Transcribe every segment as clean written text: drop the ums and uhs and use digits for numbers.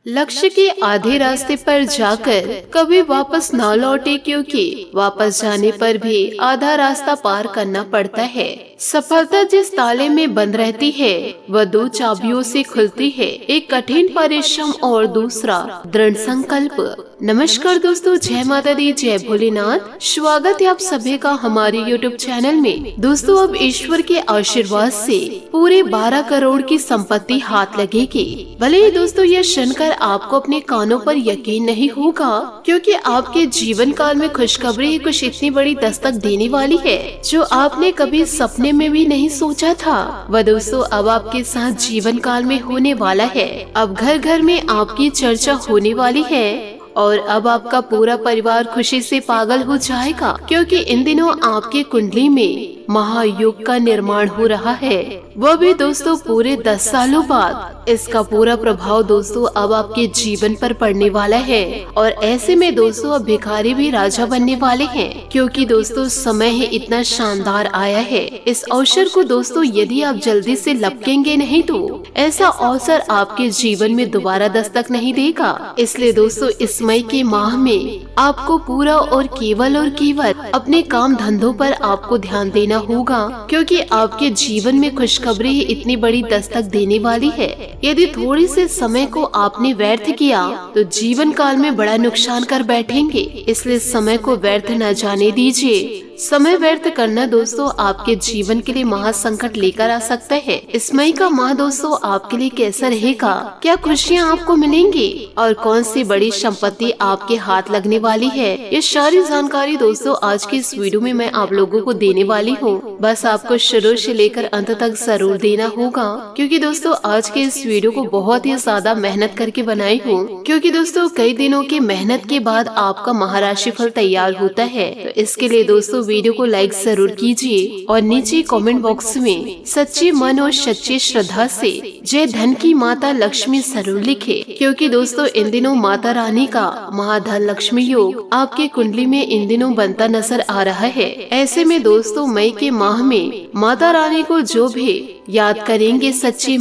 लक्ष्य के आधे रास्ते पर जाकर कभी वापस ना लौटे, क्योंकि वापस जाने पर भी आधा रास्ता पार करना पड़ता है। सफलता जिस ताले में बंद रहती है वह दो चाबियों से खुलती है, एक कठिन परिश्रम और दूसरा दृढ़ संकल्प। नमस्कार दोस्तों, जय माता दी, जय भोलेनाथ। स्वागत है आप सभी का हमारे YouTube चैनल में। दोस्तों, अब ईश्वर के आशीर्वाद से पूरे 12 करोड़ की संपत्ति हाथ लगेगी। भले ही दोस्तों यह सुनकर आपको अपने कानों पर यकीन नहीं होगा, क्योंकि आपके जीवन काल में खुशखबरी ही कुछ इतनी बड़ी दस्तक देने वाली है जो आपने कभी सपने में भी नहीं सोचा था। वह दोस्तों अब आपके साथ जीवन काल में होने वाला है। अब घर घर में आपकी चर्चा होने वाली है और अब आपका पूरा परिवार खुशी से पागल हो जाएगा, क्योंकि इन दिनों आपकी कुंडली में महायुग का निर्माण हो रहा है, वह भी दोस्तों पूरे 10 सालों बाद। इसका पूरा प्रभाव दोस्तों अब आपके जीवन पर पड़ने वाला है और ऐसे में दोस्तों अब भिखारी भी राजा बनने वाले हैं, क्योंकि दोस्तों समय ही इतना शानदार आया है। इस अवसर को दोस्तों यदि आप जल्दी से लपकेंगे नहीं तो ऐसा अवसर आपके जीवन में दोबारा दस्तक नहीं देगा। इसलिए दोस्तों इस मई के माह में आपको पूरा और केवल अपने काम धंधों पर आपको ध्यान देना होगा, क्योंकि आपके जीवन में खुशखबरी ही इतनी बड़ी दस्तक देने वाली है। यदि थोड़ी से समय को आपने व्यर्थ किया तो जीवन काल में बड़ा नुकसान कर बैठेंगे। इसलिए समय को व्यर्थ न जाने दीजिए। समय व्यर्थ करना दोस्तों आपके जीवन के लिए महासंकट लेकर आ सकता है। इस मई का माह दोस्तों आपके लिए कैसा रहेगा, क्या खुशियाँ आपको मिलेंगी और कौन सी बड़ी संपत्ति आपके हाथ लगने वाली है, ये सारी जानकारी दोस्तों आज की इस वीडियो में मैं आप लोगों को देने वाली हूँ। बस आपको शुरू से लेकर अंत तक जरूर देना होगा, क्योंकि दोस्तों आज के इस वीडियो को बहुत ही ज्यादा मेहनत करके बनाई हूँ, क्योंकि दोस्तों कई दिनों की मेहनत के बाद आपका महाराशि फल तैयार होता है। तो इसके लिए दोस्तों वीडियो को लाइक जरूर कीजिए और नीचे कमेंट बॉक्स में सच्चे मन और सच्ची श्रद्धा से जय धन की माता लक्ष्मी जरूर लिखे, क्योंकि दोस्तों इन दिनों माता रानी का महाधन लक्ष्मी योग आपके कुंडली में इन दिनों बनता नजर आ रहा है। ऐसे में दोस्तों मई के माह में माता रानी को जो भी याद करेंगे, सच्चे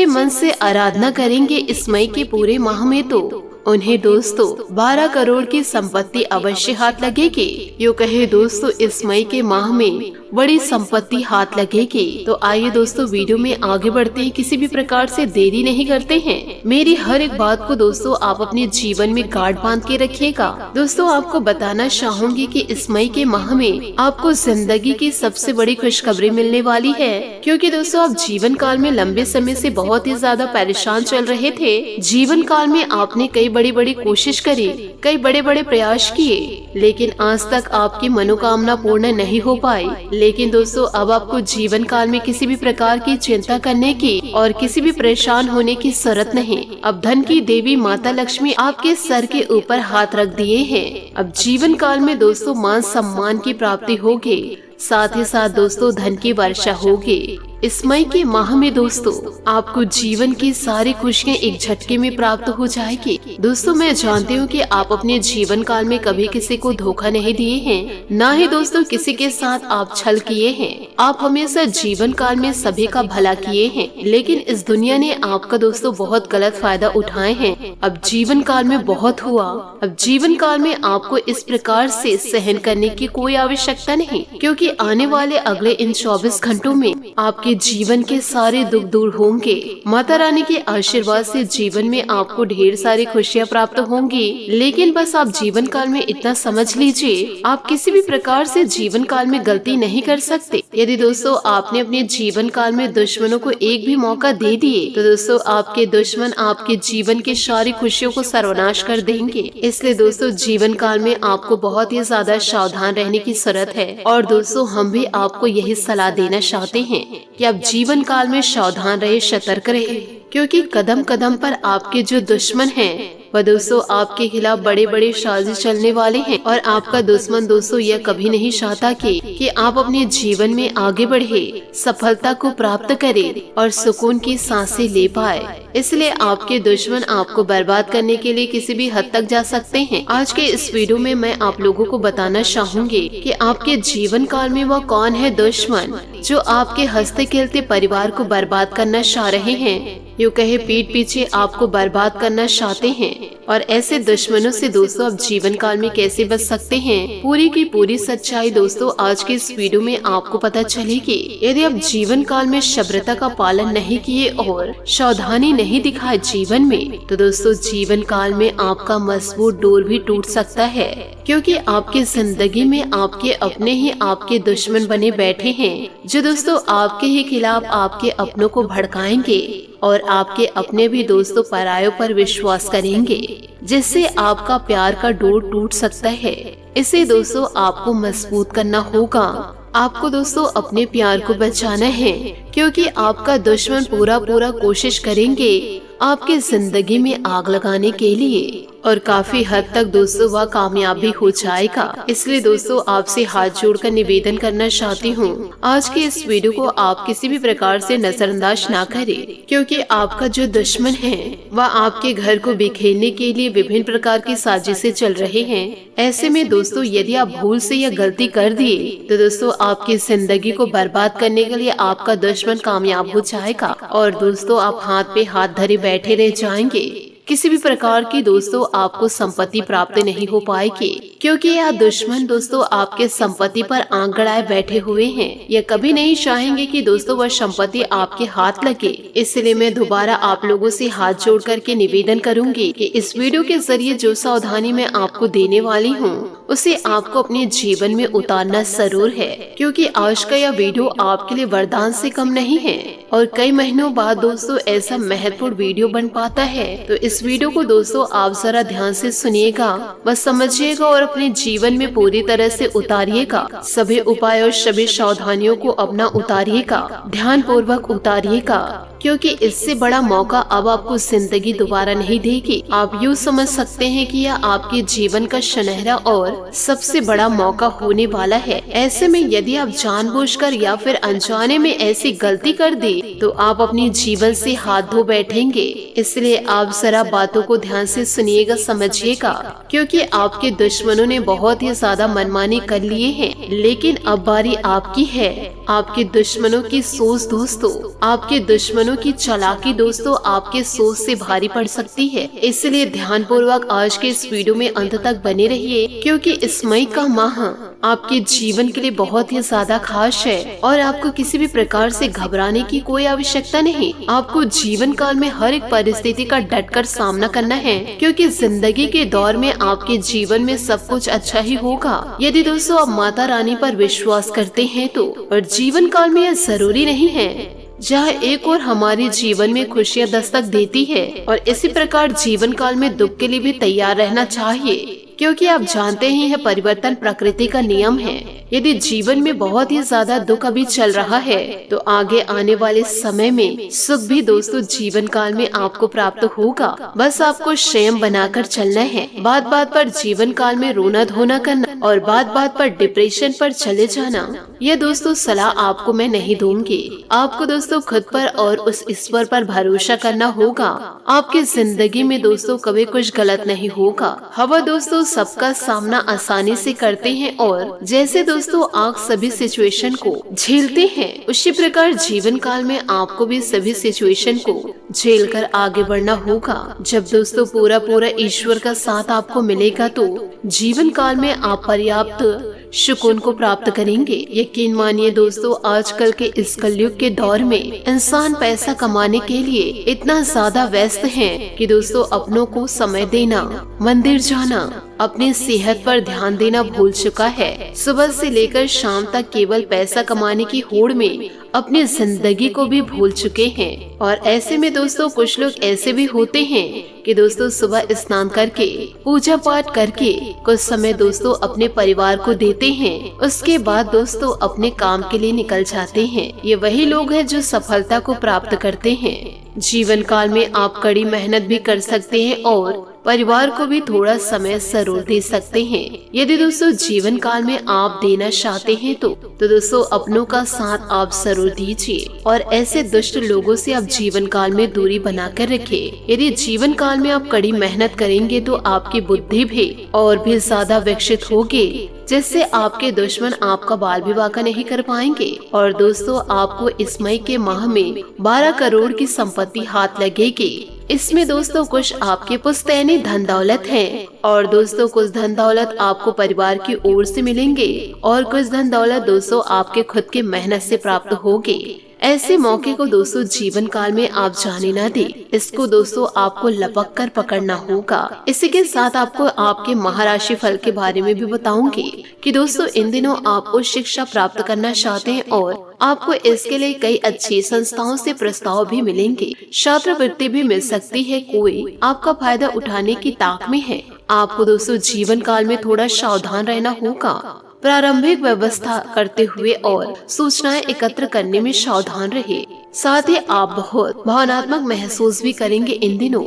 मन से आराधना करेंगे इस मई के पूरे माह में, तो उन्हें दोस्तों 12 करोड़ की संपत्ति अवश्य हाथ लगेगी। यूँ कहे दोस्तों इस मई के माह में बड़ी संपत्ति हाथ लगेगी। तो आइए दोस्तों वीडियो में आगे बढ़ते हैं, किसी भी प्रकार से देरी नहीं करते हैं। मेरी हर एक बात को दोस्तों आप अपने जीवन में गांठ बांध के रखिएगा। दोस्तों आपको बताना चाहूंगी कि इस मई के माह में आपको जिंदगी की सबसे बड़ी खुशखबरी मिलने वाली है, क्योंकि दोस्तों आप जीवन काल में लंबे समय से बहुत ही ज्यादा परेशान चल रहे थे। जीवन काल में आपने कई बड़ी कोशिश करी, कई बड़े प्रयास किए, लेकिन आज तक आपकी मनोकामना पूर्ण नहीं हो पाई। लेकिन दोस्तों अब आपको जीवन काल में किसी भी प्रकार की चिंता करने की और किसी भी परेशान होने की जरूरत नहीं। अब धन की देवी माता लक्ष्मी आपके सर के ऊपर हाथ रख दिए हैं। अब जीवन काल में दोस्तों मान सम्मान की प्राप्ति होगी, साथ ही साथ दोस्तों धन की वर्षा होगी। इस मई के माह में दोस्तों आपको जीवन की सारी खुशियाँ एक झटके में प्राप्त हो जाएगी। दोस्तों मैं जानती हूँ कि आप अपने जीवन काल में कभी किसी को धोखा नहीं दिए हैं, ना ही दोस्तों किसी के साथ आप छल किए हैं। आप हमेशा जीवन काल में सभी का भला किए हैं, लेकिन इस दुनिया ने आपका दोस्तों बहुत गलत फायदा उठाए हैं। अब जीवन काल में बहुत हुआ, अब जीवन काल में आपको इस प्रकार से सहन करने की कोई आवश्यकता नहीं, क्योंकि आने वाले अगले इन 24 घंटों में आपके जीवन के सारे दुख दूर होंगे। माता रानी के आशीर्वाद से जीवन में आपको ढेर सारी खुशियाँ प्राप्त होंगी। लेकिन बस आप जीवन काल में इतना समझ लीजिए, आप किसी भी प्रकार से जीवन काल में गलती नहीं कर सकते। यदि दोस्तों आपने अपने जीवन काल में दुश्मनों को एक भी मौका दे दिए तो दोस्तों आपके दुश्मन आपके जीवन की सारी खुशियों को सर्वनाश कर देंगे। इसलिए दोस्तों जीवन काल में आपको बहुत ही ज्यादा सावधान रहने की जरूरत है। और दोस्तों हम भी आपको यही सलाह देना चाहते हैं कि आप जीवन काल में सावधान रहे, सतर्क रहे, क्योंकि कदम कदम पर आपके जो दुश्मन हैं वह दोस्तों आपके खिलाफ बड़े साजिश चलने वाले हैं। और आपका दुश्मन दोस्तों यह कभी नहीं चाहता कि आप अपने जीवन में आगे बढ़े, सफलता को प्राप्त करें और सुकून की सांसें ले पाए। इसलिए आपके दुश्मन आपको बर्बाद करने के लिए किसी भी हद तक जा सकते हैं। आज के इस वीडियो में मैं आप लोगों को बताना चाहूंगी कि आपके जीवन काल में वह कौन है दुश्मन जो आपके हंसते खेलते परिवार को बर्बाद करना चाह रहे हैं, यूँ कहे पीठ पीछे आपको बर्बाद करना चाहते हैं। और ऐसे दुश्मनों से दोस्तों आप जीवन काल में कैसे बच सकते हैं, पूरी की पूरी सच्चाई दोस्तों आज के इस वीडियो में आपको पता चलेगी। यदि आप जीवन काल में सभ्रता का पालन नहीं किए और सावधानी नहीं दिखाए जीवन में, तो दोस्तों जीवन काल में आपका मजबूत डोर भी टूट सकता है, क्योंकि आपकी जिंदगी में आपके अपने ही आपके दुश्मन बने बैठे हैं, जो दोस्तों आपके ही खिलाफ आपके अपनों को भड़काएंगे और आपके अपने भी दोस्तों परायों पर विश्वास करेंगे, जिससे आपका प्यार का डोर टूट सकता है। इसे दोस्तों आपको मजबूत करना होगा। आपको दोस्तों अपने प्यार को बचाना है, क्योंकि आपका दुश्मन पूरा कोशिश करेंगे आपकी जिंदगी में आग लगाने के लिए, और काफी हद तक दोस्तों वह कामयाब भी हो जाएगा। इसलिए दोस्तों आपसे हाथ जोड़कर निवेदन करना चाहती हूँ, आज के इस वीडियो को आप किसी भी प्रकार से नजरअंदाज ना करें, क्योंकि आपका जो दुश्मन है वह आपके घर को बिखेरने के लिए विभिन्न प्रकार की साजिशें चल रहे हैं। ऐसे में दोस्तों यदि आप भूल से यह गलती कर दिए, तो दोस्तों आपकी जिंदगी को बर्बाद करने के लिए आपका दुश्मन कामयाब हो जाएगा, और दोस्तों आप हाथ पे हाथ धरे बैठे रह जाएंगे। किसी भी प्रकार की दोस्तों आपको संपत्ति प्राप्त नहीं हो पाएगी, क्योंकि यह दुश्मन दोस्तों आपके संपत्ति पर आंख गड़ाए बैठे हुए हैं। यह कभी नहीं चाहेंगे कि दोस्तों वह संपत्ति आपके हाथ लगे। इसलिए मैं दोबारा आप लोगों से हाथ जोड़ करके निवेदन करूंगी कि इस वीडियो के जरिए जो सावधानी मैं आपको देने वाली हूँ, उसे आपको अपने जीवन में उतारना जरूर है, क्योंकि आज का यह वीडियो आपके लिए वरदान से कम नहीं है, और कई महीनों बाद दोस्तों ऐसा महत्वपूर्ण वीडियो बन पाता है। तो इस वीडियो को दोस्तों आप जरा ध्यान से सुनिएगा, बस समझिएगा और अपने जीवन में पूरी तरह से उतारिएगा। सभी उपाय और सभी सावधानियों को अपना उतारिएगा, ध्यान पूर्वक उतारिएगा, क्योंकि इससे बड़ा मौका अब आपको जिंदगी दोबारा नहीं देगी। आप यूँ समझ सकते हैं कि यह आपके जीवन का सुनहरा और सबसे बड़ा मौका होने वाला है। ऐसे में यदि आप जानबूझकर या फिर अनजाने में ऐसी गलती कर दी, तो आप अपने जीवन से हाथ धो बैठेंगे। इसलिए आप जरा बातों को ध्यान से सुनिएगा, समझिएगा, क्योंकि आपके दुश्मनों ने बहुत ही ज्यादा मनमानी कर लिए हैं, लेकिन अब बारी आपकी है। आपके दुश्मनों की सोच दोस्तों, आपके दुश्मनों की चालाकी दोस्तों आपके सोच से भारी पड़ सकती है। इसलिए ध्यान पूर्वक आज के इस वीडियो में अंत तक बने रहिए, क्योंकि इस मई का माह आपके जीवन के लिए बहुत ही ज्यादा खास है, और आपको किसी भी प्रकार से घबराने की कोई आवश्यकता नहीं। आपको जीवन काल में हर एक परिस्थिति का डटकर सामना करना है, क्योंकि जिंदगी के दौर में आपके जीवन में सब कुछ अच्छा ही होगा, यदि दोस्तों आप माता रानी पर विश्वास करते हैं तो। और जीवन काल में यह जरूरी नहीं है जहाँ एक और हमारे जीवन में खुशियाँ दस्तक देती है, और इसी प्रकार जीवन काल में दुख के लिए भी तैयार रहना चाहिए, क्योंकि आप जानते ही है परिवर्तन प्रकृति का नियम है। यदि जीवन में बहुत ही ज्यादा दुख अभी चल रहा है, तो आगे आने वाले समय में सुख भी दोस्तों जीवन काल में आपको प्राप्त होगा। बस आपको संयम बनाकर चलना है। बात बात पर जीवन काल में रोना धोना करना और बात बात पर डिप्रेशन पर चले जाना, यह दोस्तों सलाह आपको मैं नहीं दूंगी। आपको दोस्तों खुद पर और उस ईश्वर पर भरोसा करना होगा। आपकी जिंदगी में दोस्तों कभी कुछ गलत नहीं होगा। हवा दोस्तों सबका सामना आसानी से करते हैं, और जैसे दोस्तों आग सभी सिचुएशन को झेलते हैं, उसी प्रकार जीवन काल में आपको भी सभी सिचुएशन को झेलकर आगे बढ़ना होगा। जब दोस्तों पूरा ईश्वर का साथ आपको मिलेगा, तो जीवन काल में आप पर्याप्त सुकून को प्राप्त करेंगे। यकीन मानिए दोस्तों, आजकल के इस कलयुग के दौर में इंसान पैसा कमाने के लिए इतना ज्यादा व्यस्त है कि दोस्तों अपनों को समय देना, मंदिर जाना, अपनी सेहत पर ध्यान देना भूल चुका है। सुबह से लेकर शाम तक केवल पैसा कमाने की होड़ में अपनी जिंदगी को भी भूल चुके हैं। और ऐसे में दोस्तों कुछ लोग ऐसे भी होते हैं कि दोस्तों सुबह स्नान करके पूजा पाठ करके कुछ समय दोस्तों अपने परिवार को देते हैं, उसके बाद दोस्तों अपने काम के लिए निकल जाते हैं। ये वही लोग हैं जो सफलता को प्राप्त करते हैं। जीवन काल में आप कड़ी मेहनत भी कर सकते हैं और परिवार को भी थोड़ा समय जरूर दे सकते हैं। यदि दोस्तों जीवन काल में आप देना चाहते हैं तो दोस्तों अपनों का साथ आप जरूर दीजिए और ऐसे दुष्ट लोगों से आप जीवन काल में दूरी बनाकर रखें। यदि जीवन काल में आप कड़ी मेहनत करेंगे तो आपकी बुद्धि भी और भी ज्यादा विकसित होगी, जिससे आपके दुश्मन आपका बाल विवाह का नहीं कर पाएंगे। और दोस्तों आपको इस मई के माह में 12 करोड़ की संपत्ति हाथ लगेगी। इसमें दोस्तों कुछ आपके पुश्तैनी धन दौलत है और दोस्तों कुछ धन दौलत आपको परिवार की ओर से मिलेंगे और कुछ धन दौलत दोस्तों आपके खुद की मेहनत से प्राप्त होगी। ऐसे मौके को दोस्तों जीवन काल में आप जाने ना दे, इसको दोस्तों आपको लपक कर पकड़ना होगा। इसी के साथ आपको आपके महाराशि फल के बारे में भी बताऊंगी कि दोस्तों इन दिनों आप उच्च शिक्षा प्राप्त करना चाहते हैं और आपको इसके लिए कई अच्छी संस्थाओं से प्रस्ताव भी मिलेंगे। छात्रवृत्ति भी मिल सकती है, कोई आपका फायदा उठाने की ताक में है। आपको दोस्तों जीवन काल में थोड़ा सावधान रहना होगा। प्रारंभिक व्यवस्था करते हुए और सूचनाएं एकत्र करने में सावधान रहे। साथ ही आप बहुत भावनात्मक महसूस भी करेंगे। इन दिनों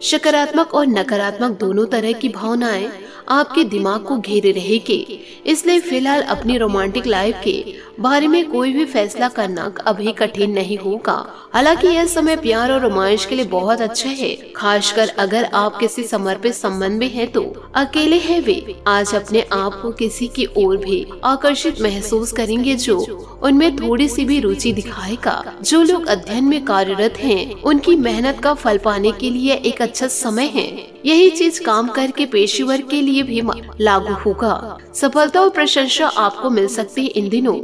सकारात्मक और नकारात्मक दोनों तरह की भावनाएं आपके दिमाग को घेरे रहेगी। इसलिए फिलहाल अपनी रोमांटिक लाइफ के बारे में कोई भी फैसला करना अभी कठिन नहीं होगा। हालांकि यह समय प्यार और रोमांस के लिए बहुत अच्छा है, खासकर अगर आप किसी समर्पित संबंध में हैं तो। अकेले हैं वे आज अपने आप को किसी की ओर भी आकर्षित महसूस करेंगे जो उनमें थोड़ी सी भी रुचि दिखाएगा। जो लोग अध्ययन में कार्यरत हैं, उनकी मेहनत का फल पाने के लिए एक अच्छा समय है। यही चीज काम करके पेशेवर के लिए भी लागू होगा। सफलता और प्रशंसा आपको मिल सकती है इन दिनों,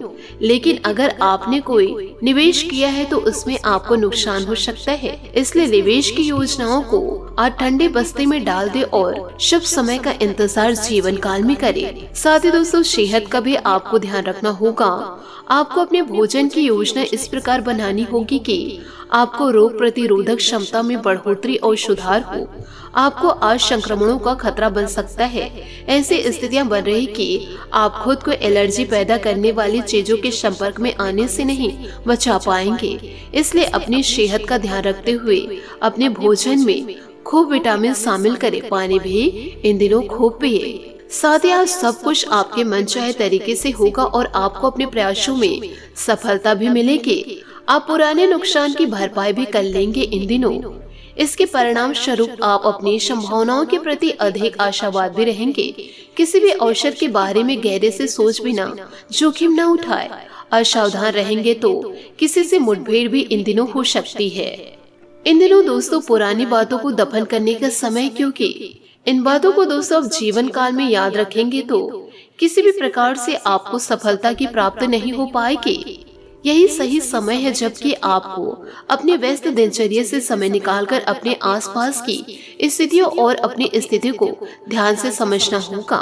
लेकिन अगर आपने कोई निवेश किया है तो उसमें आपको नुकसान हो सकता है। इसलिए निवेश की योजनाओं को आज ठंडे बस्ते में डाल दे और शुभ समय का इंतजार जीवन काल में करें। साथ ही दोस्तों सेहत का भी आपको ध्यान रखना होगा। आपको अपने भोजन की योजना इस प्रकार बनानी होगी कि आपको रोग प्रतिरोधक क्षमता में बढ़ोतरी और सुधार हो। आपको आज संक्रमणों का खतरा बन सकता है। ऐसी स्थितियां बन रही कि आप खुद को एलर्जी पैदा करने वाली चीजों के संपर्क में आने से नहीं बचा पाएंगे। इसलिए अपनी सेहत का ध्यान रखते हुए अपने भोजन में खूब विटामिन शामिल करें। पानी भी इन दिनों खूब पिए। साथ ही आज सब कुछ आपके मनचाहे तरीके से होगा और आपको अपने प्रयासों में सफलता भी मिलेगी। आप पुराने नुकसान की भरपाई भी कर लेंगे इन दिनों। इसके परिणाम स्वरूप आप अपनी संभावनाओं के प्रति अधिक आशावाद भी रहेंगे। किसी भी अवसर के बारे में गहरे से सोच बिना जोखिम न उठाए। असावधान रहेंगे तो किसी से मुठभेड़ भी इन दिनों हो सकती है। इन दिनों दोस्तों पुरानी बातों को दफन करने का समय, क्योंकि इन बातों को दोस्तों अब जीवन काल में याद रखेंगे तो किसी भी प्रकार से आपको सफलता की प्राप्ति नहीं हो पाएगी। यही सही समय है जबकि आपको अपने व्यस्त दिनचर्या से समय निकालकर अपने आसपास की स्थितियों और अपनी स्थिति को ध्यान से समझना होगा।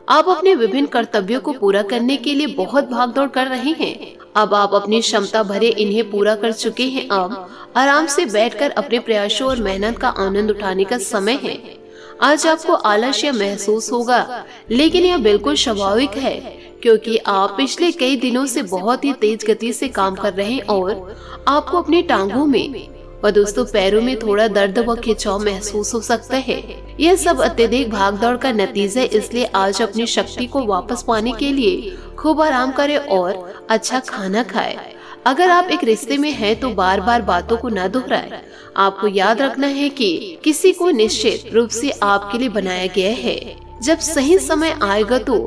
आप अपने विभिन्न कर्तव्यों को पूरा करने के लिए बहुत भागदौड़ कर रहे हैं। अब आप अपनी क्षमता भरे इन्हें पूरा कर चुके हैं। अब आराम से बैठकर अपने प्रयासों और मेहनत का आनंद उठाने का समय है। आज आपको आलस्य महसूस होगा, लेकिन यह बिल्कुल स्वाभाविक है क्योंकि आप पिछले कई दिनों से बहुत ही तेज गति से काम कर रहे हैं और आपको अपनी टांगों में व दोस्तों पैरों में थोड़ा दर्द व खिंचाव महसूस हो सकता है। यह सब अत्यधिक भागदौड़ का नतीजा है। इसलिए आज अपनी शक्ति को वापस पाने के लिए खूब आराम करें और अच्छा खाना खाएं। अगर आप एक रिश्ते में हैं तो बार बार बातों को न दोहराएं। आपको याद रखना है कि किसी को निश्चित रूप से आपके लिए बनाया गया है। जब सही समय आएगा तो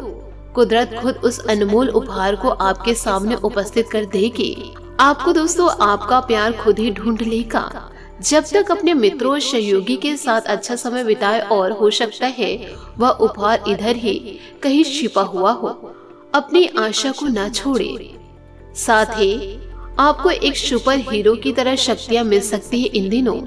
कुदरत खुद उस अनमोल उपहार को आपके सामने उपस्थित कर देगी। आपको दोस्तों आपका प्यार खुद ही ढूंढ लेगा। जब तक अपने मित्रों और सहयोगी के साथ अच्छा समय बिताए और हो सकता है वह उपहार इधर ही कहीं छिपा हुआ हो। अपनी आशा को न छोड़े। साथ ही आपको एक सुपर हीरो की तरह शक्तियां मिल सकती है। इन दिनों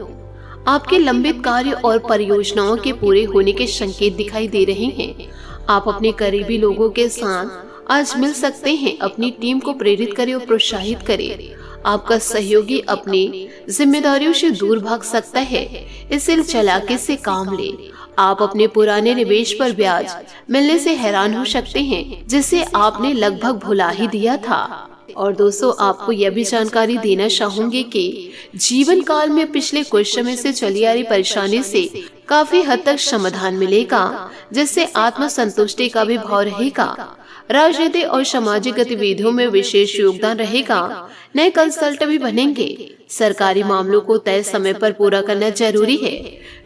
आपके लंबित कार्य और परियोजनाओं के पूरे होने के संकेत दिखाई दे रहे हैं। आप अपने करीबी लोगों के साथ आज मिल सकते हैं। अपनी टीम को प्रेरित करें और प्रोत्साहित करें। आपका सहयोगी अपनी जिम्मेदारियों से दूर भाग सकता है, इसलिए चालाकी से काम ले। आप अपने पुराने निवेश पर ब्याज मिलने से हैरान हो सकते हैं, जिसे आपने लगभग भुला ही दिया था। और दोस्तों आपको यह भी जानकारी देना चाहूंगी कि जीवन काल में पिछले कुछ समय से चली आ रही परेशानी से काफी हद तक समाधान मिलेगा, जिससे आत्मसंतुष्टि का भी भाव रहेगा। राजनीति और सामाजिक गतिविधियों में विशेष योगदान रहेगा। नए कंसल्ट भी बनेंगे। सरकारी मामलों को तय समय पर पूरा करना जरूरी है।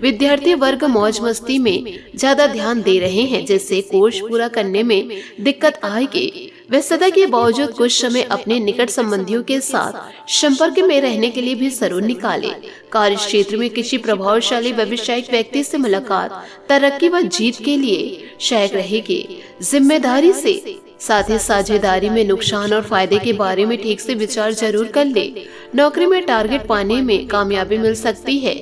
विद्यार्थी वर्ग मौज मस्ती में ज्यादा ध्यान दे रहे हैं, जिससे कोर्स पूरा करने में दिक्कत आएगी। व्यस्तता के बावजूद कुछ समय अपने निकट संबंधियों के साथ संपर्क में रहने के लिए भी जरूर निकालें। कार्य क्षेत्र में किसी प्रभावशाली व्यावसायिक व्यक्ति से मुलाकात तरक्की व जीत के लिए सहायक रहेगी। जिम्मेदारी से साथ ही साझेदारी में नुकसान और फायदे के बारे में ठीक से विचार जरूर कर ले। नौकरी में टारगेट पाने में कामयाबी मिल सकती है।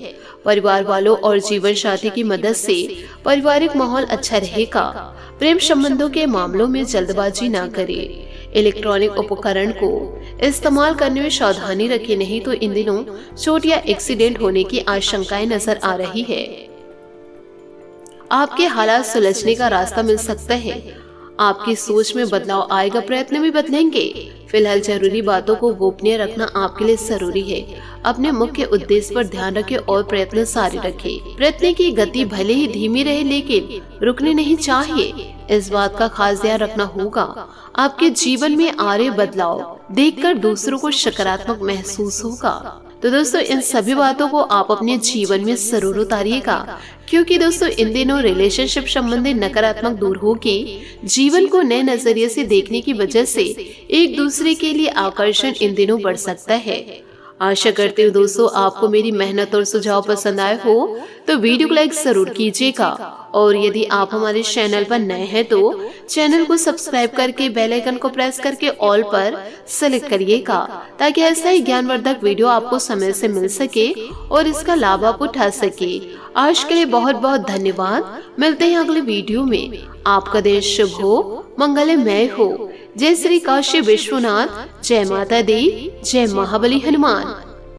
परिवार वालों और जीवन साथी की मदद से पारिवारिक माहौल अच्छा रहेगा। प्रेम संबंधों के मामलों में जल्दबाजी ना करें। इलेक्ट्रॉनिक उपकरण को इस्तेमाल करने में सावधानी रखें, नहीं तो इन दिनों चोट या एक्सीडेंट होने की आशंकाएं नजर आ रही है। आपके हालात सुलझने का रास्ता मिल सकता है। आपकी सोच में बदलाव आएगा, प्रयत्न भी बदलेंगे। फिलहाल जरूरी बातों को गोपनीय रखना आपके लिए जरूरी है। अपने मुख्य उद्देश्य पर ध्यान रखें और प्रयत्न जारी रखें। प्रयत्न की गति भले ही धीमी रहे, लेकिन रुकनी नहीं चाहिए। इस बात का खास ध्यान रखना होगा। आपके जीवन में आ रहे बदलाव देखकर दूसरों को सकारात्मक महसूस होगा। तो दोस्तों इन सभी बातों को आप अपने जीवन में जरूर उतारिएगा, क्योंकि दोस्तों इन दिनों रिलेशनशिप संबंधी नकारात्मक दूर होगी। जीवन को नए नजरिए से देखने की वजह से एक दूसरे के लिए आकर्षण इन दिनों बढ़ सकता है। आशा करते हूँ दोस्तों आपको मेरी मेहनत और सुझाव पसंद आए हो तो वीडियो को लाइक जरूर कीजिएगा, और यदि आप हमारे चैनल पर नए हैं तो चैनल को सब्सक्राइब करके बेल आइकन को प्रेस करके ऑल पर सेलेक्ट करिएगा, ताकि ऐसा ही ज्ञानवर्धक वीडियो आपको समय से मिल सके और इसका लाभ आप उठा सके। आज के लिए बहुत बहुत धन्यवाद। मिलते हैं अगले वीडियो में। आपका दिन शुभ हो, मंगलमय हो। जय श्री काशी विश्वनाथ, जय माता दी, जय महाबली हनुमान।